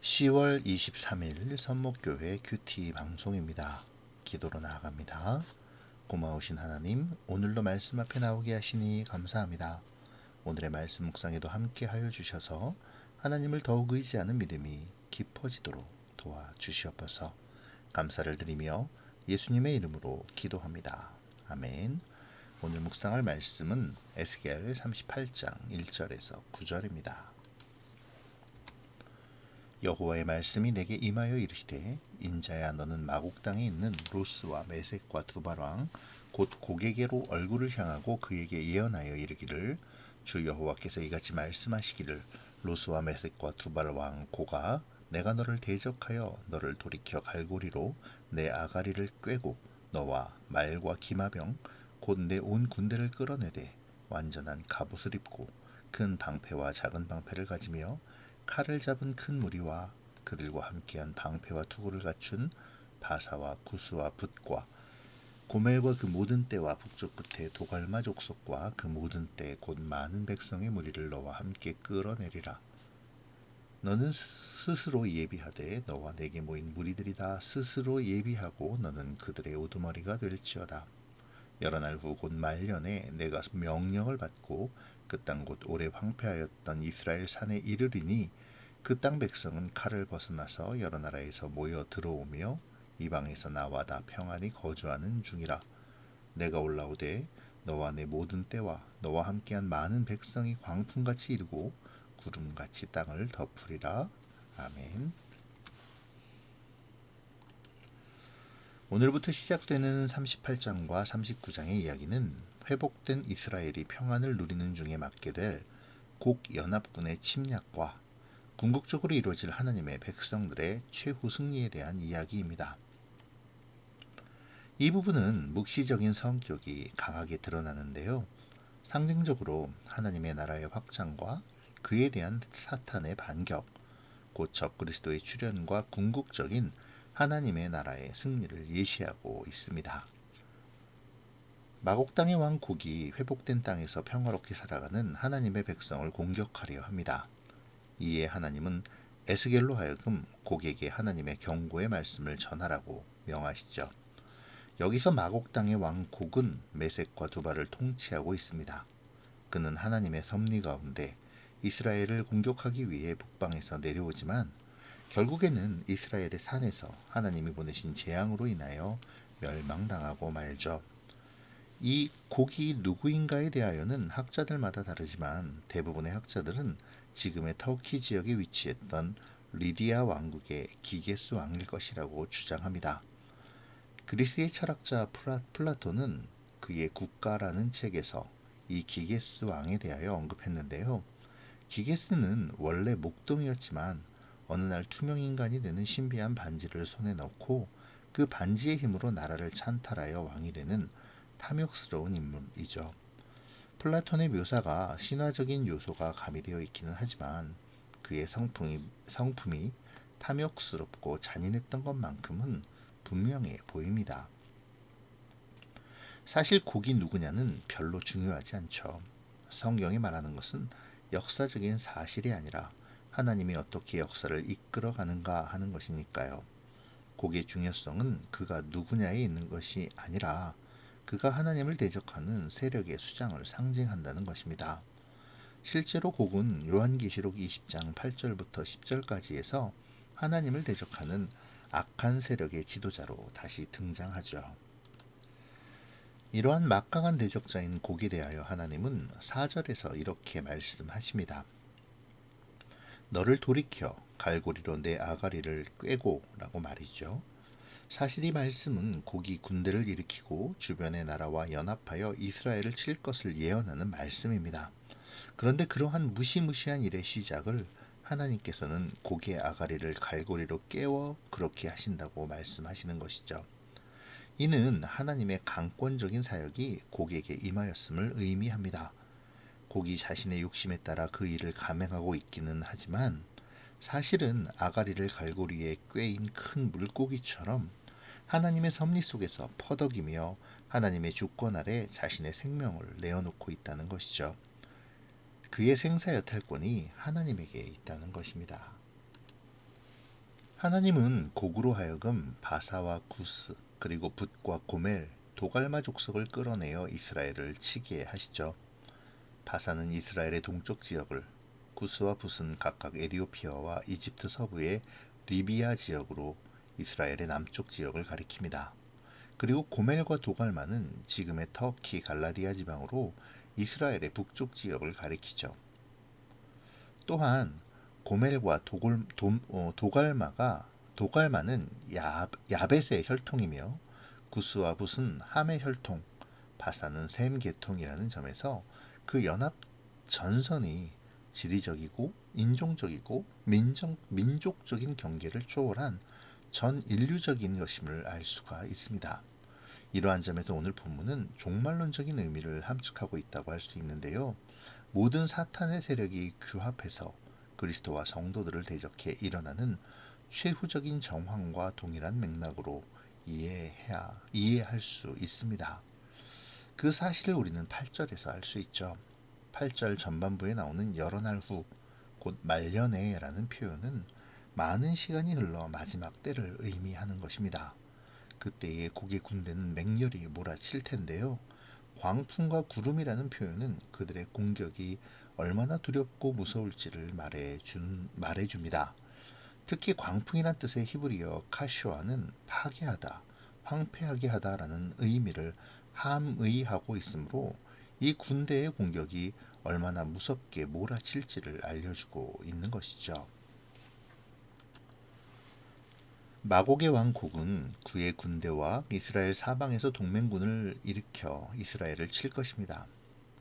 10월 23일 선목교회 큐티 방송입니다. 기도로 나아갑니다. 고마우신 하나님, 오늘도 말씀 앞에 나오게 하시니 감사합니다. 오늘의 말씀 묵상에도 함께 하여 주셔서 하나님을 더욱 의지하는 믿음이 깊어지도록 도와주시옵소서. 감사를 드리며 예수님의 이름으로 기도합니다. 아멘. 오늘 묵상할 말씀은 에스겔 38장 1절에서 9절입니다. 여호와의 말씀이 내게 임하여 이르시되, 인자야, 너는 마곡 땅에 있는 로스와 메섹과 두발 왕 곧 고게게로 얼굴을 향하고 그에게 예언하여 이르기를, 주 여호와께서 이같이 말씀하시기를, 로스와 메섹과 두발 왕 고가 내가 너를 대적하여 너를 돌이켜 갈고리로 내 아가리를 꿰고 너와 말과 기마병 곧 내 온 군대를 끌어내되 완전한 갑옷을 입고 큰 방패와 작은 방패를 가지며 칼을 잡은 큰 무리와 그들과 함께한 방패와 투구를 갖춘 바사와 구스와 붓과 고멜과 그 모든 떼와 북쪽 끝에 도갈마 족속과 그 모든 떼 곧 많은 백성의 무리를 너와 함께 끌어내리라. 너는 스스로 예비하되 너와 내게 모인 무리들이 다 스스로 예비하고 너는 그들의 우두머리가 될지어다. 여러 날 후 곧 말년에 내가 명령을 받고 그 땅 곧 오래 황폐하였던 이스라엘 산에 이르리니 그 땅 백성은 칼을 벗어나서 여러 나라에서 모여 들어오며 이방에서 나와 다 평안히 거주하는 중이라. 내가 올라오되 너와 내 모든 때와 너와 함께한 많은 백성이 광풍같이 이르고 구름같이 땅을 덮으리라. 아멘. 오늘부터 시작되는 38장과 39장의 이야기는 회복된 이스라엘이 평안을 누리는 중에 맞게 될 곡연합군의 침략과 궁극적으로 이루어질 하나님의 백성들의 최후 승리에 대한 이야기입니다. 이 부분은 묵시적인 성격이 강하게 드러나는데요. 상징적으로 하나님의 나라의 확장과 그에 대한 사탄의 반격, 곧 적그리스도의 출현과 궁극적인 하나님의 나라의 승리를 예시하고 있습니다. 마곡 땅의 왕 곡이 회복된 땅에서 평화롭게 살아가는 하나님의 백성을 공격하려 합니다. 이에 하나님은 에스겔로 하여금 곡에게 하나님의 경고의 말씀을 전하라고 명하시죠. 여기서 마곡 땅의 왕 곡은 메섹과 두발을 통치하고 있습니다. 그는 하나님의 섭리 가운데 이스라엘을 공격하기 위해 북방에서 내려오지만 결국에는 이스라엘의 산에서 하나님이 보내신 재앙으로 인하여 멸망당하고 말죠. 이 곡이 누구인가에 대하여는 학자들마다 다르지만 대부분의 학자들은 지금의 터키 지역에 위치했던 리디아 왕국의 기게스 왕일 것이라고 주장합니다. 그리스의 철학자 플라톤은 그의 국가라는 책에서 이 기게스 왕에 대하여 언급했는데요. 기게스는 원래 목동이었지만 어느 날 투명인간이 되는 신비한 반지를 손에 넣고 그 반지의 힘으로 나라를 찬탈하여 왕이 되는 탐욕스러운 인물이죠. 플라톤의 묘사가 신화적인 요소가 가미되어 있기는 하지만 그의 성품이 탐욕스럽고 잔인했던 것만큼은 분명해 보입니다. 사실 곡이 누구냐는 별로 중요하지 않죠. 성경이 말하는 것은 역사적인 사실이 아니라 하나님이 어떻게 역사를 이끌어가는가 하는 것이니까요. 곡의 중요성은 그가 누구냐에 있는 것이 아니라 그가 하나님을 대적하는 세력의 수장을 상징한다는 것입니다. 실제로 곡은 요한계시록 20장 8절부터 10절까지에서 하나님을 대적하는 악한 세력의 지도자로 다시 등장하죠. 이러한 막강한 대적자인 곡에 대하여 하나님은 4절에서 이렇게 말씀하십니다. 너를 돌이켜 갈고리로 내 아가리를 꿰고 라고 말이죠. 사실 이 말씀은 곡이 군대를 일으키고 주변의 나라와 연합하여 이스라엘을 칠 것을 예언하는 말씀입니다. 그런데 그러한 무시무시한 일의 시작을 하나님께서는 곡의 아가리를 갈고리로 깨워 그렇게 하신다고 말씀하시는 것이죠. 이는 하나님의 강권적인 사역이 곡에게 임하였음을 의미합니다. 곡이 자신의 욕심에 따라 그 일을 감행하고 있기는 하지만 사실은 아가리를 갈고리에 꿰인 큰 물고기처럼 하나님의 섭리 속에서 퍼덕이며 하나님의 주권 아래 자신의 생명을 내어놓고 있다는 것이죠. 그의 생사여탈권이 하나님에게 있다는 것입니다. 하나님은 곡으로 하여금 바사와 구스 그리고 붓과 고멜, 도갈마 족속을 끌어내어 이스라엘을 치게 하시죠. 바사는 이스라엘의 동쪽 지역을, 구스와 붓은 각각 에디오피아와 이집트 서부의 리비아 지역으로 이스라엘의 남쪽 지역을 가리킵니다. 그리고 고멜과 도갈마는 지금의 터키 갈라디아 지방으로 이스라엘의 북쪽 지역을 가리키죠. 또한 고멜과 도갈마는 야벳의 혈통이며 구스와 붓은 함의 혈통, 바사는 셈 계통이라는 점에서 그 연합 전선이 지리적이고 인종적이고 민족적인 경계를 초월한 전 인류적인 것임을 알 수가 있습니다. 이러한 점에서 오늘 본문은 종말론적인 의미를 함축하고 있다고 할 수 있는데요. 모든 사탄의 세력이 규합해서 그리스도와 성도들을 대적해 일어나는 최후적인 정황과 동일한 맥락으로 이해할 수 있습니다. 그 사실을 우리는 8절에서 알 수 있죠. 8절 전반부에 나오는 여러 날 후, 곧 말년에라는 표현은 많은 시간이 흘러 마지막 때를 의미하는 것입니다. 그때의 곡의 군대는 맹렬히 몰아칠 텐데요. 광풍과 구름이라는 표현은 그들의 공격이 얼마나 두렵고 무서울지를 말해줍니다. 특히 광풍이란 뜻의 히브리어 카쇼아는 파괴하다, 황폐하게 하다라는 의미를 함의하고 있으므로 이 군대의 공격이 얼마나 무섭게 몰아칠지를 알려주고 있는 것이죠. 마곡의 왕 곡은 그의 군대와 이스라엘 사방에서 동맹군을 일으켜 이스라엘을 칠 것입니다.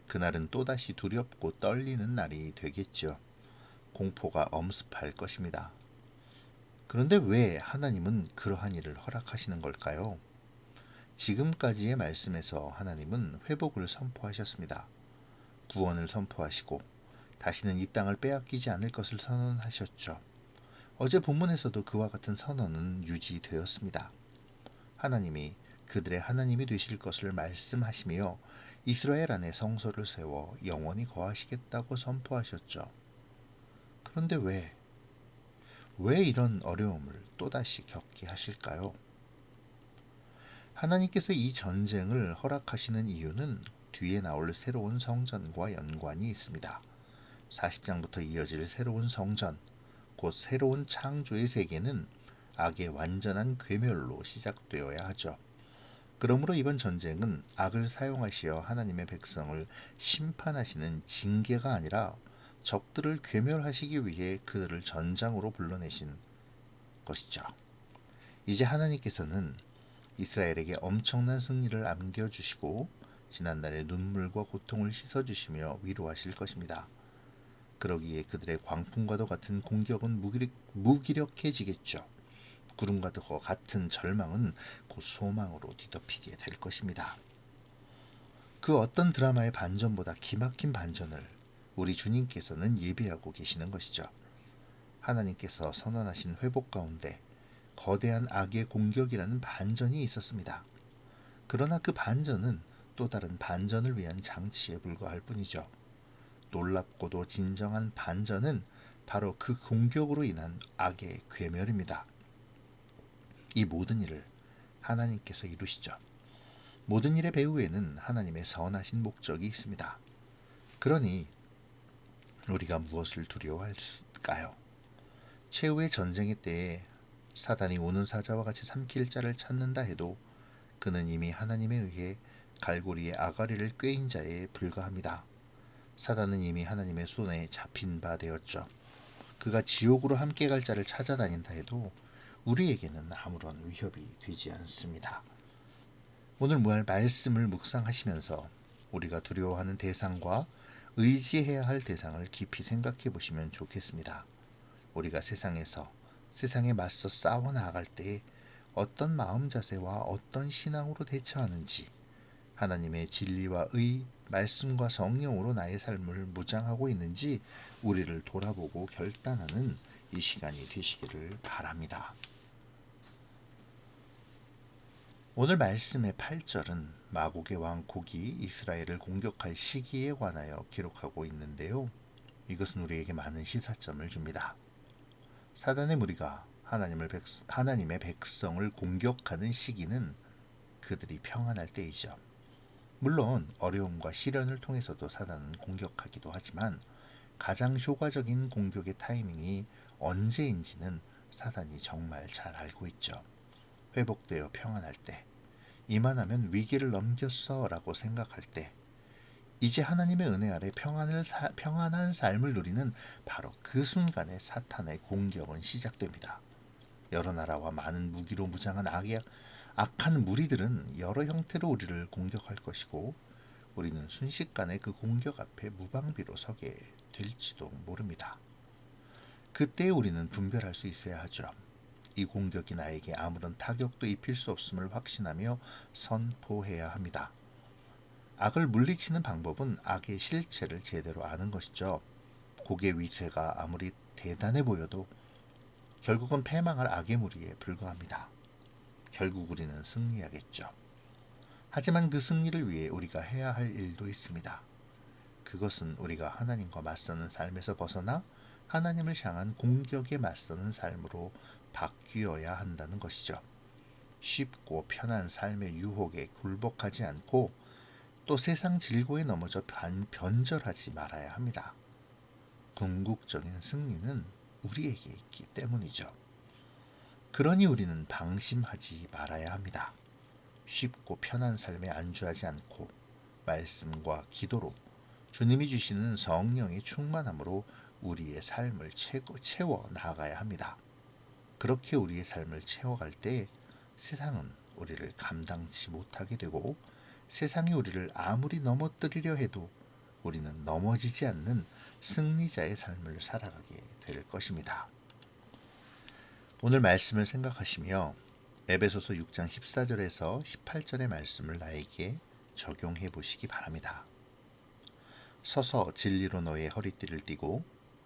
그날은 또다시 두렵고 떨리는 날이 되겠죠. 공포가 엄습할 것입니다. 그런데 왜 하나님은 그러한 일을 허락하시는 걸까요? 지금까지의 말씀에서 하나님은 회복을 선포하셨습니다. 구원을 선포하시고 다시는 이 땅을 빼앗기지 않을 것을 선언하셨죠. 어제 본문에서도 그와 같은 선언은 유지되었습니다. 하나님이 그들의 하나님이 되실 것을 말씀하시며 이스라엘 안에 성소를 세워 영원히 거하시겠다고 선포하셨죠. 그런데 왜 이런 어려움을 또다시 겪게 하실까요? 하나님께서 이 전쟁을 허락하시는 이유는 뒤에 나올 새로운 성전과 연관이 있습니다. 40장부터 이어질 새로운 성전, 곧 새로운 창조의 세계는 악의 완전한 괴멸로 시작되어야 하죠. 그러므로 이번 전쟁은 악을 사용하시어 하나님의 백성을 심판하시는 징계가 아니라 적들을 괴멸하시기 위해 그들을 전장으로 불러내신 것이죠. 이제 하나님께서는 이스라엘에게 엄청난 승리를 안겨주시고 지난날의 눈물과 고통을 씻어주시며 위로하실 것입니다. 그러기에 그들의 광풍과도 같은 공격은 무기력해지겠죠. 구름과도 같은 절망은 곧 소망으로 뒤덮이게 될 것입니다. 그 어떤 드라마의 반전보다 기막힌 반전을 우리 주님께서는 예비하고 계시는 것이죠. 하나님께서 선언하신 회복 가운데 거대한 악의 공격이라는 반전이 있었습니다. 그러나 그 반전은 또 다른 반전을 위한 장치에 불과할 뿐이죠. 놀랍고도 진정한 반전은 바로 그 공격으로 인한 악의 괴멸입니다. 이 모든 일을 하나님께서 이루시죠. 모든 일의 배후에는 하나님의 선하신 목적이 있습니다. 그러니 우리가 무엇을 두려워할까요? 최후의 전쟁의 때에 사단이 오는 사자와 같이 삼킬 자를 찾는다 해도 그는 이미 하나님에 의해 갈고리의 아가리를 꿰인 자에 불과합니다. 사단은 이미 하나님의 손에 잡힌 바 되었죠. 그가 지옥으로 함께 갈 자를 찾아다닌다 해도 우리에게는 아무런 위협이 되지 않습니다. 오늘 말씀을 묵상하시면서 우리가 두려워하는 대상과 의지해야 할 대상을 깊이 생각해 보시면 좋겠습니다. 우리가 세상에 맞서 싸워 나아갈 때 어떤 마음 자세와 어떤 신앙으로 대처하는지, 하나님의 진리와 말씀과 성령으로 나의 삶을 무장하고 있는지 우리를 돌아보고 결단하는 이 시간이 되시기를 바랍니다. 오늘 말씀의 8절은 마곡의 왕 곡이 이스라엘을 공격할 시기에 관하여 기록하고 있는데요. 이것은 우리에게 많은 시사점을 줍니다. 사단의 무리가 하나님의 백성을 공격하는 시기는 그들이 평안할 때이죠. 물론 어려움과 시련을 통해서도 사단은 공격하기도 하지만 가장 효과적인 공격의 타이밍이 언제인지는 사단이 정말 잘 알고 있죠. 회복되어 평안할 때, 이만하면 위기를 넘겼어 라고 생각할 때, 이제 하나님의 은혜 아래 평안한 삶을 누리는 바로 그 순간에 사탄의 공격은 시작됩니다. 여러 나라와 많은 무기로 무장한 악한 무리들은 여러 형태로 우리를 공격할 것이고 우리는 순식간에 그 공격 앞에 무방비로 서게 될지도 모릅니다. 그때 우리는 분별할 수 있어야 하죠. 이 공격이 나에게 아무런 타격도 입힐 수 없음을 확신하며 선포해야 합니다. 악을 물리치는 방법은 악의 실체를 제대로 아는 것이죠. 곡의 위세가 아무리 대단해 보여도 결국은 패망할 악의 무리에 불과합니다. 결국 우리는 승리하겠죠. 하지만 그 승리를 위해 우리가 해야 할 일도 있습니다. 그것은 우리가 하나님과 맞서는 삶에서 벗어나 하나님을 향한 공격에 맞서는 삶으로 바뀌어야 한다는 것이죠. 쉽고 편한 삶의 유혹에 굴복하지 않고 또 세상 질고에 넘어져 변절하지 말아야 합니다. 궁극적인 승리는 우리에게 있기 때문이죠. 그러니 우리는 방심하지 말아야 합니다. 쉽고 편한 삶에 안주하지 않고 말씀과 기도로 주님이 주시는 성령의 충만함으로 우리의 삶을 채워 나가야 합니다. 그렇게 우리의 삶을 채워갈 때 세상은 우리를 감당치 못하게 되고 세상이 우리를 아무리 넘어뜨리려 해도 우리는 넘어지지 않는 승리자의 삶을 살아가게 될 것입니다. 오늘 말씀을 생각하시며 에베소서 6장 14절에서 18절의 말씀을 나에게 적용해 보시기 바랍니다. 서서 진리로 너의 허리띠를 띠고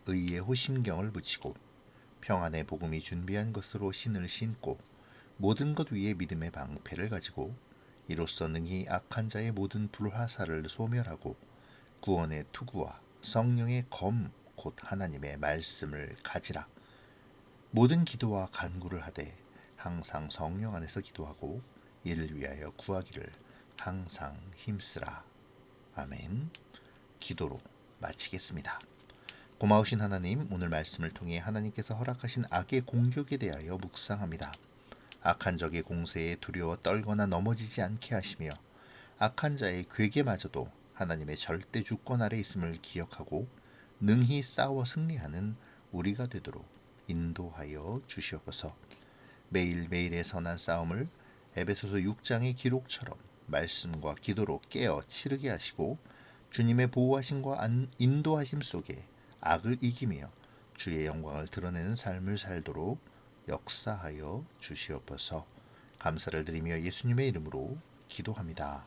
의의 호심경을 붙이고 평안의 복음이 준비한 것으로 신을 신고 모든 것 위에 믿음의 방패를 가지고 이로써 능히 악한 자의 모든 불화살을 소멸하고 구원의 투구와 성령의 검 곧 하나님의 말씀을 가지라. 모든 기도와 간구를 하되 항상 성령 안에서 기도하고 이를 위하여 구하기를 항상 힘쓰라. 아멘. 기도로 마치겠습니다. 고마우신 하나님, 오늘 말씀을 통해 하나님께서 허락하신 악의 공격에 대하여 묵상합니다. 악한 적의 공세에 두려워 떨거나 넘어지지 않게 하시며 악한 자의 괴계마저도 하나님의 절대 주권 아래 있음을 기억하고 능히 싸워 승리하는 우리가 되도록 인도하여 주시옵소서. 매일매일의 선한 싸움을 에베소서 6장의 기록처럼 말씀과 기도로 깨어 치르게 하시고 주님의 보호하심과 인도하심 속에 악을 이기며 주의 영광을 드러내는 삶을 살도록 역사하여 주시옵소서. 감사를 드리며 예수님의 이름으로 기도합니다.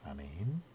아멘.